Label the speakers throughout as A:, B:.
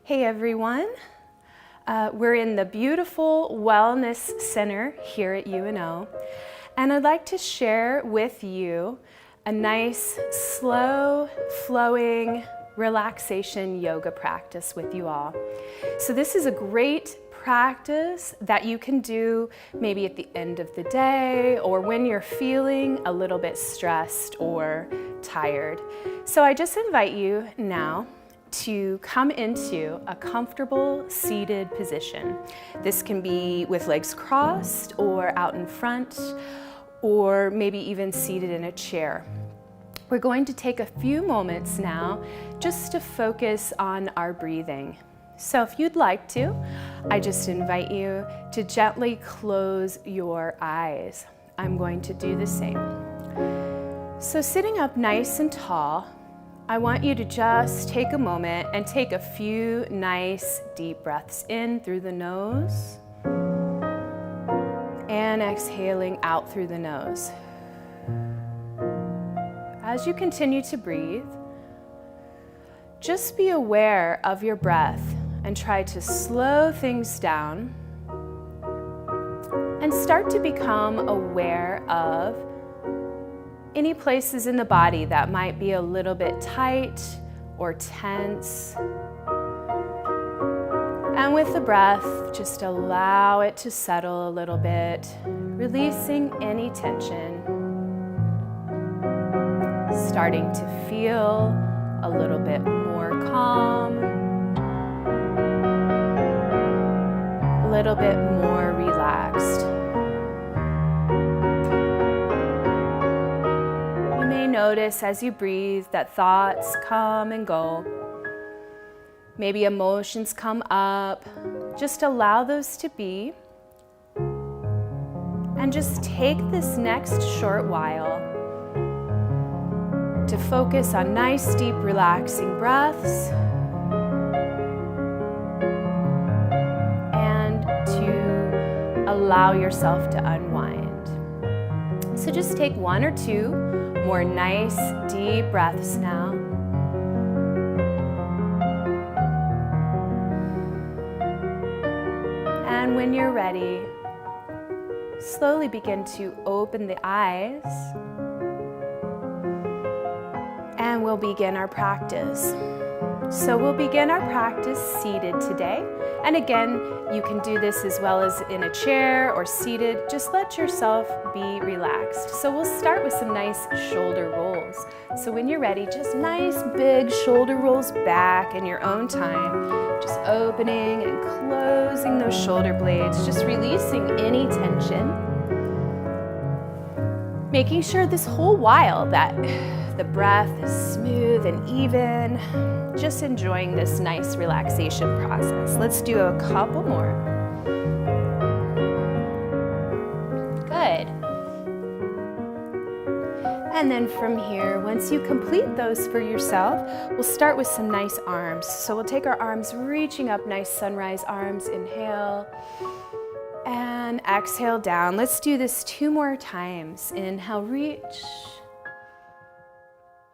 A: Hey everyone, we're in the beautiful Wellness Center here at UNO, and I'd like to share with you a nice, slow, flowing relaxation yoga practice with you all. So this is a great practice that you can do maybe at the end of the day or when you're feeling a little bit stressed or tired. So I just invite you now to come into a comfortable seated position. This can be with legs crossed or out in front, or maybe even seated in a chair. We're going to take a few moments now just to focus on our breathing. So if you'd like to, I just invite you to gently close your eyes. I'm going to do the same. So sitting up nice and tall, I want you to just take a moment and take a few nice deep breaths in through the nose and exhaling out through the nose. As you continue to breathe, just be aware of your breath and try to slow things down and start to become aware of any places in the body that might be a little bit tight or tense. And with the breath, just allow it to settle a little bit, releasing any tension. Starting to feel a little bit more calm, a little bit more relaxed. Notice as you breathe that thoughts come and go. Maybe emotions come up. Just allow those to be. And just take this next short while to focus on nice, deep, relaxing breaths and to allow yourself to unwind. So just take one or two more nice, deep breaths now. And when you're ready, slowly begin to open the eyes, and we'll begin our practice. So we'll begin our practice seated today. And again, you can do this as well as in a chair or seated. Just let yourself be relaxed. So we'll start with some nice shoulder rolls. So when you're ready, just nice big shoulder rolls back in your own time. Just opening and closing those shoulder blades, just releasing any tension. Making sure this whole while that the breath is smooth and even, just enjoying this nice relaxation process. Let's do a couple more. Good. And then from here, once you complete those for yourself, we'll start with some nice arms. So we'll take our arms reaching up, nice sunrise arms. Inhale and exhale down. Let's do this 2 more times. Inhale, reach.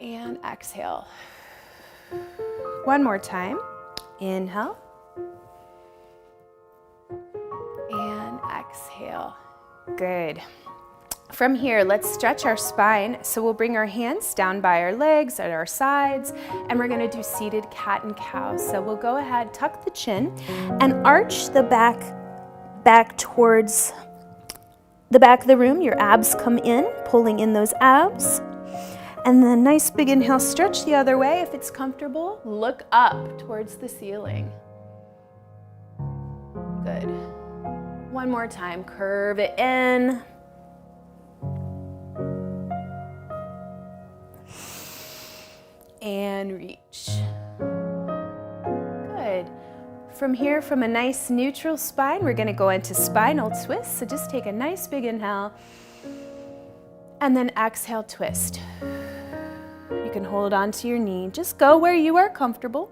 A: And exhale. 1 more time. Inhale. And exhale. Good. From here, let's stretch our spine. So we'll bring our hands down by our legs at our sides, and we're gonna do seated cat and cow. So we'll go ahead, tuck the chin, and arch the back towards the back of the room. Your abs come in, pulling in those abs. And then nice big inhale, stretch the other way if it's comfortable. Look up towards the ceiling. Good. 1 more time, curve it in. And reach. Good. From here, from a nice neutral spine, we're gonna go into spinal twist. So just take a nice big inhale and then exhale, twist. You can hold on to your knee. Just go where you are comfortable.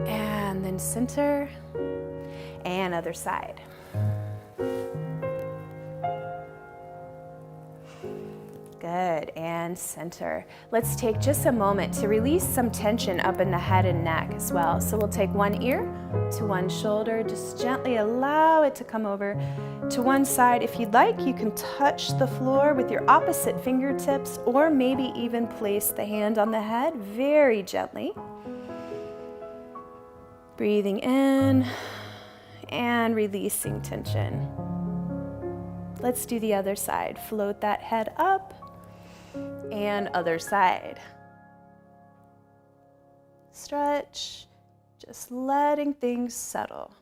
A: And then center and other side. Good, and center. Let's take just a moment to release some tension up in the head and neck as well. So we'll take one ear to one shoulder, just gently allow it to come over to one side. If you'd like, you can touch the floor with your opposite fingertips, or maybe even place the hand on the head very gently. Breathing in and releasing tension. Let's do the other side. Float that head up. And other side. Stretch, just letting things settle.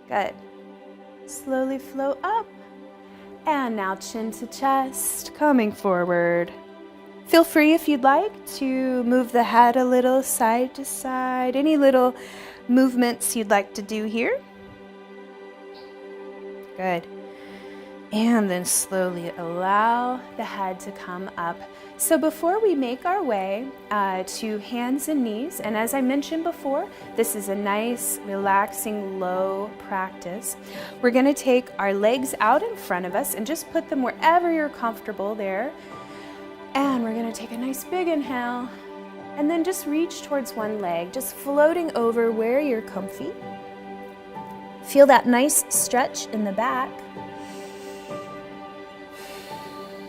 A: Good. Slowly float up. And now chin to chest, coming forward. Feel free, if you'd like, to move the head a little side to side. Any little movements you'd like to do here. Good. And then slowly allow the head to come up. So before we make our way to hands and knees, and as I mentioned before, this is a nice, relaxing, low practice. We're going to take our legs out in front of us and just put them wherever you're comfortable there. And we're going to take a nice big inhale, and then just reach towards one leg, just floating over where you're comfy. Feel that nice stretch in the back.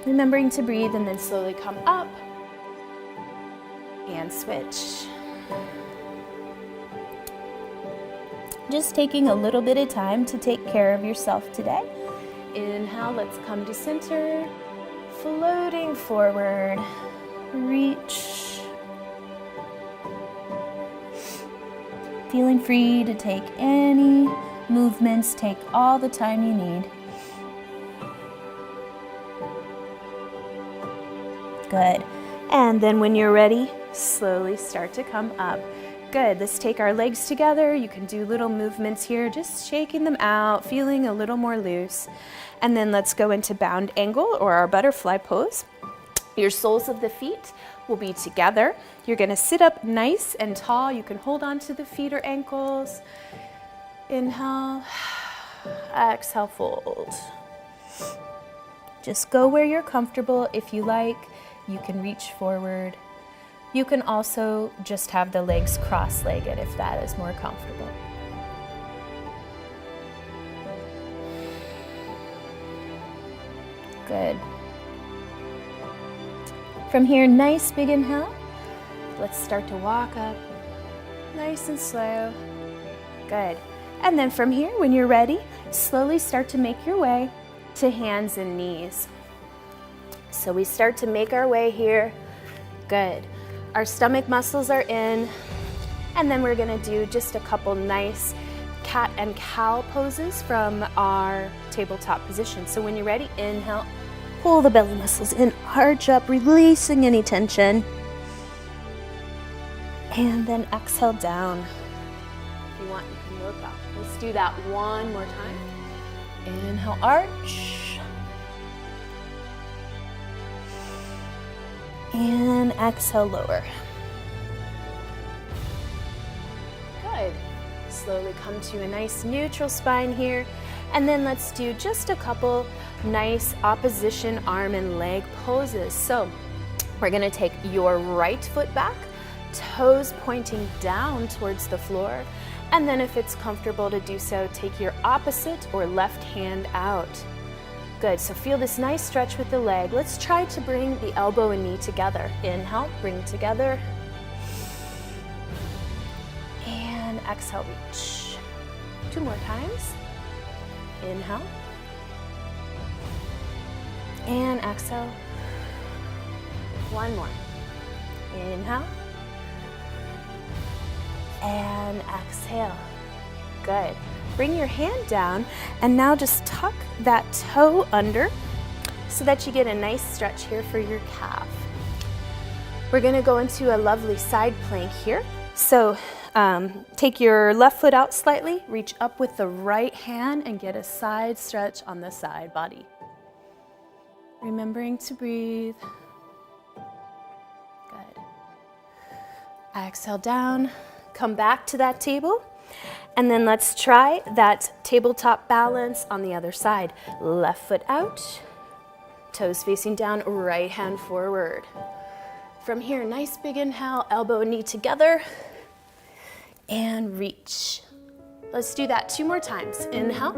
A: Remembering to breathe, and then slowly come up and switch. Just taking a little bit of time to take care of yourself today. Inhale, let's come to center. Floating forward. Reach. Feeling free to take any movements. Take all the time you need. Good. And then when you're ready, slowly start to come up. Good. Let's take our legs together. You can do little movements here, just shaking them out, feeling a little more loose. And then let's go into bound angle, or our butterfly pose. Your soles of the feet will be together. You're going to sit up nice and tall. You can hold on to the feet or ankles. Inhale. Exhale, fold. Just go where you're comfortable. If you like, you can reach forward. You can also just have the legs cross-legged if that is more comfortable. Good. From here, nice big inhale. Let's start to walk up, nice and slow. Good. And then from here, when you're ready, slowly start to make your way to hands and knees. So we start to make our way here. Good. Our stomach muscles are in. And then we're going to do just a couple nice cat and cow poses from our tabletop position. So when you're ready, inhale, pull the belly muscles in, arch up, releasing any tension. And then exhale down. If you want, you can look up. Let's do that one more time. Inhale, arch. And exhale, lower. Good. Slowly come to a nice neutral spine here. And then let's do just a couple nice opposition arm and leg poses. So we're going to take your right foot back, toes pointing down towards the floor. And then if it's comfortable to do so, take your opposite or left hand out. Good, so feel this nice stretch with the leg. Let's try to bring the elbow and knee together. Inhale, bring together. And exhale, reach. 2 more times. Inhale. And exhale. 1 more. Inhale. And exhale. Good. Bring your hand down, and now just tuck that toe under so that you get a nice stretch here for your calf. We're going to go into a lovely side plank here. So take your left foot out slightly, reach up with the right hand, and get a side stretch on the side body. Remembering to breathe. Good. Exhale down, come back to that table. And then let's try that tabletop balance on the other side. Left foot out, Toes facing down, right hand forward. From here, nice big inhale, elbow and knee together, and reach. Let's do that 2 more times. Inhale,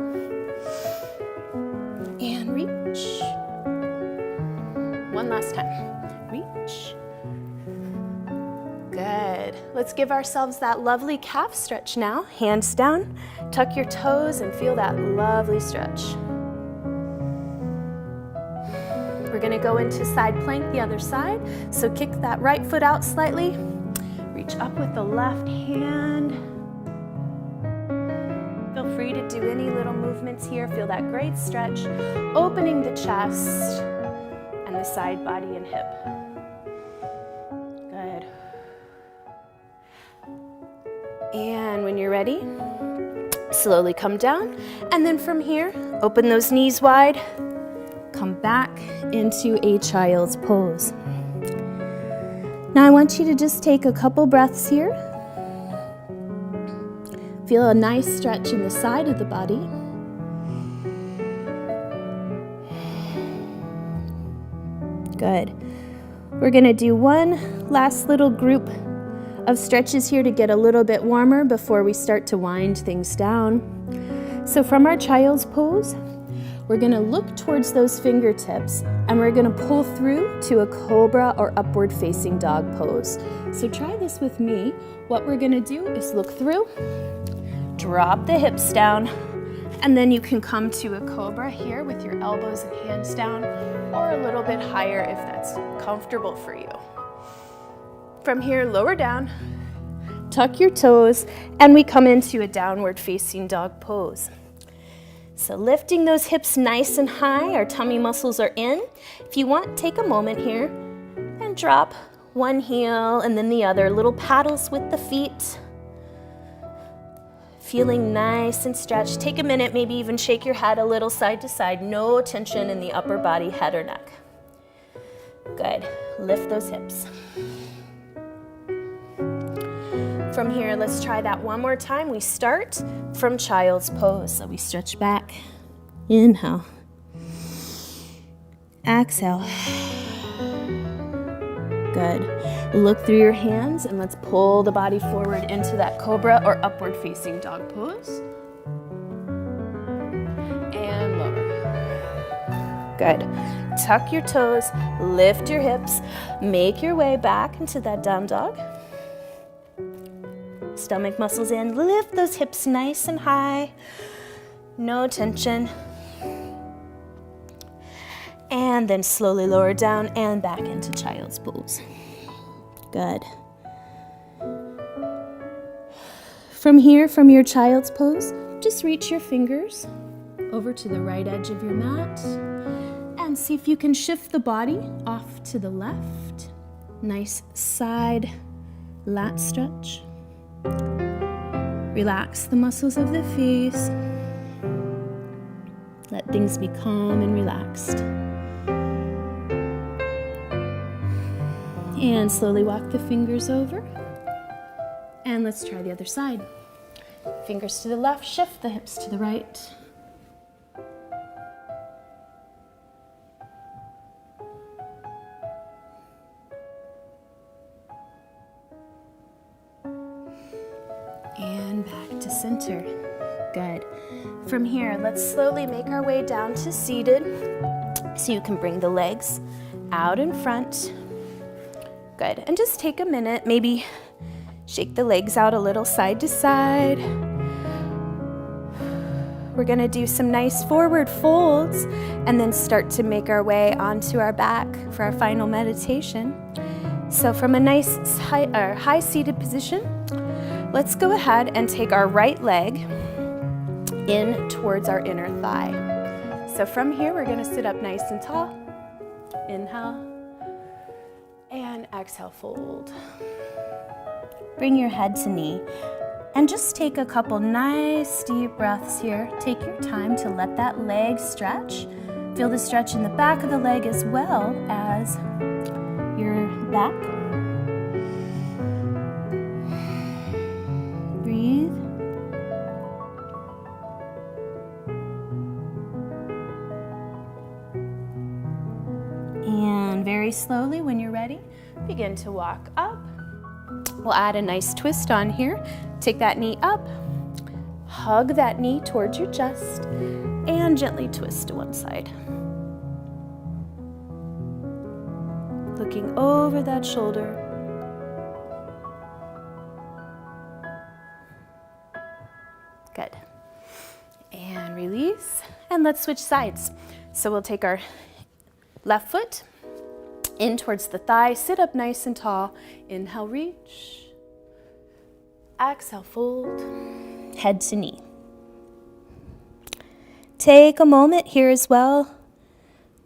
A: and reach. One last time, reach. Good. Let's give ourselves that lovely calf stretch now. Hands down, tuck your toes and feel that lovely stretch. We're gonna go into side plank the other side. So kick that right foot out slightly. Reach up with the left hand. Feel free to do any little movements here. Feel that great stretch, opening the chest and the side body and hip. Good. And when you're ready, slowly come down. And then from here, open those knees wide. Come back into a child's pose. Now I want you to just take a couple breaths here. Feel a nice stretch in the side of the body. Good. We're gonna do one last little group of stretches here to get a little bit warmer before we start to wind things down. So from our child's pose, we're gonna look towards those fingertips and we're gonna pull through to a cobra or upward facing dog pose. So try this with me. What we're gonna do is look through, drop the hips down, and then you can come to a cobra here with your elbows and hands down, or a little bit higher if that's comfortable for you. From here, lower down, tuck your toes, and we come into a downward facing dog pose. So lifting those hips nice and high, our tummy muscles are in. If you want, take a moment here and drop one heel and then the other, little paddles with the feet. Feeling nice and stretched. Take a minute, maybe even shake your head a little side to side. No tension in the upper body, head or neck. Good, lift those hips. From here, let's try that one more time. We start from child's pose. So we stretch back, inhale, exhale. Good. Look through your hands and let's pull the body forward into that cobra or upward facing dog pose. And lower. Good. Tuck your toes, lift your hips, make your way back into that down dog. Stomach muscles in, lift those hips nice and high, no tension. And then slowly lower down and back into child's pose. Good. From here, from your child's pose, just reach your fingers over to the right edge of your mat and see if you can shift the body off to the left. Nice side lat stretch. Relax the muscles of the face. Let things be calm and relaxed. And slowly walk the fingers over. And let's try the other side. Fingers to the left, shift the hips to the right. And back to center. Good. From here, let's slowly make our way down to seated. So you can bring the legs out in front. Good. And just take a minute, maybe shake the legs out a little side to side. We're going to do some nice forward folds and then start to make our way onto our back for our final meditation. So from a nice high seated position, let's go ahead and take our right leg in towards our inner thigh. So from here, we're going to sit up nice and tall. Inhale and exhale, fold. Bring your head to knee and just take a couple nice deep breaths here. Take your time to let that leg stretch. Feel the stretch in the back of the leg as well as your back. Breathe. slowly, when you're ready, begin to walk up. We'll add a nice twist on here. Take that knee up, hug that knee towards your chest, and gently twist to one side. Looking over that shoulder. Good. And release. And let's switch sides. So we'll take our left foot in towards the thigh. Sit up nice and tall. Inhale, reach. Exhale, fold. Head to knee. Take a moment here as well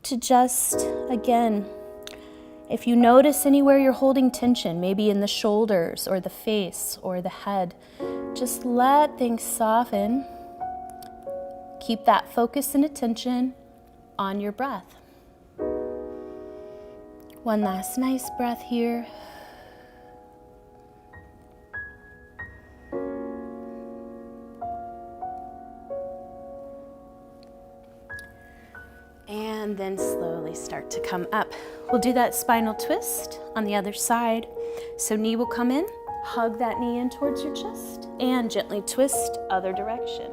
A: to just, again, if you notice anywhere you're holding tension, maybe in the shoulders or the face or the head, just let things soften. Keep that focus and attention on your breath. One last nice breath here. And then slowly start to come up. We'll do that spinal twist on the other side. So knee will come in, hug that knee in towards your chest, and gently twist other direction.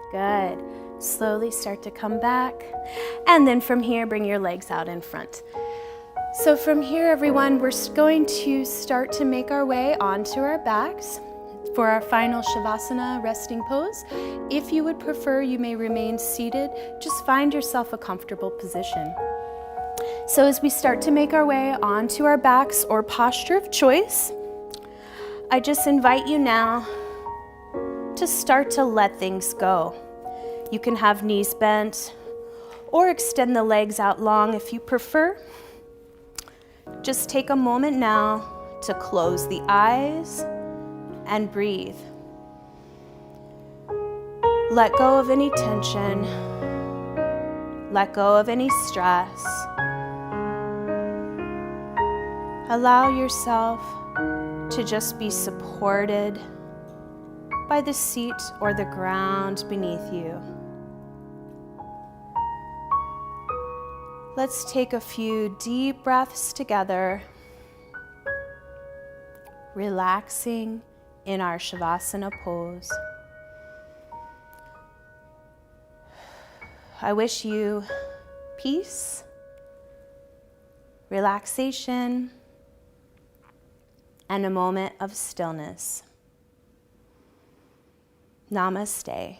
A: Good. Slowly start to come back. And then from here, bring your legs out in front. So from here, everyone, we're going to start to make our way onto our backs for our final Shavasana resting pose. If you would prefer, you may remain seated. Just find yourself a comfortable position. So as we start to make our way onto our backs or posture of choice, I just invite you now to start to let things go. You can have knees bent or extend the legs out long if you prefer. Just take a moment now to close the eyes and breathe. Let go of any tension. Let go of any stress. Allow yourself to just be supported by the seat or the ground beneath you. Let's take a few deep breaths together, relaxing in our Shavasana pose. I wish you peace, relaxation, and a moment of stillness. Namaste.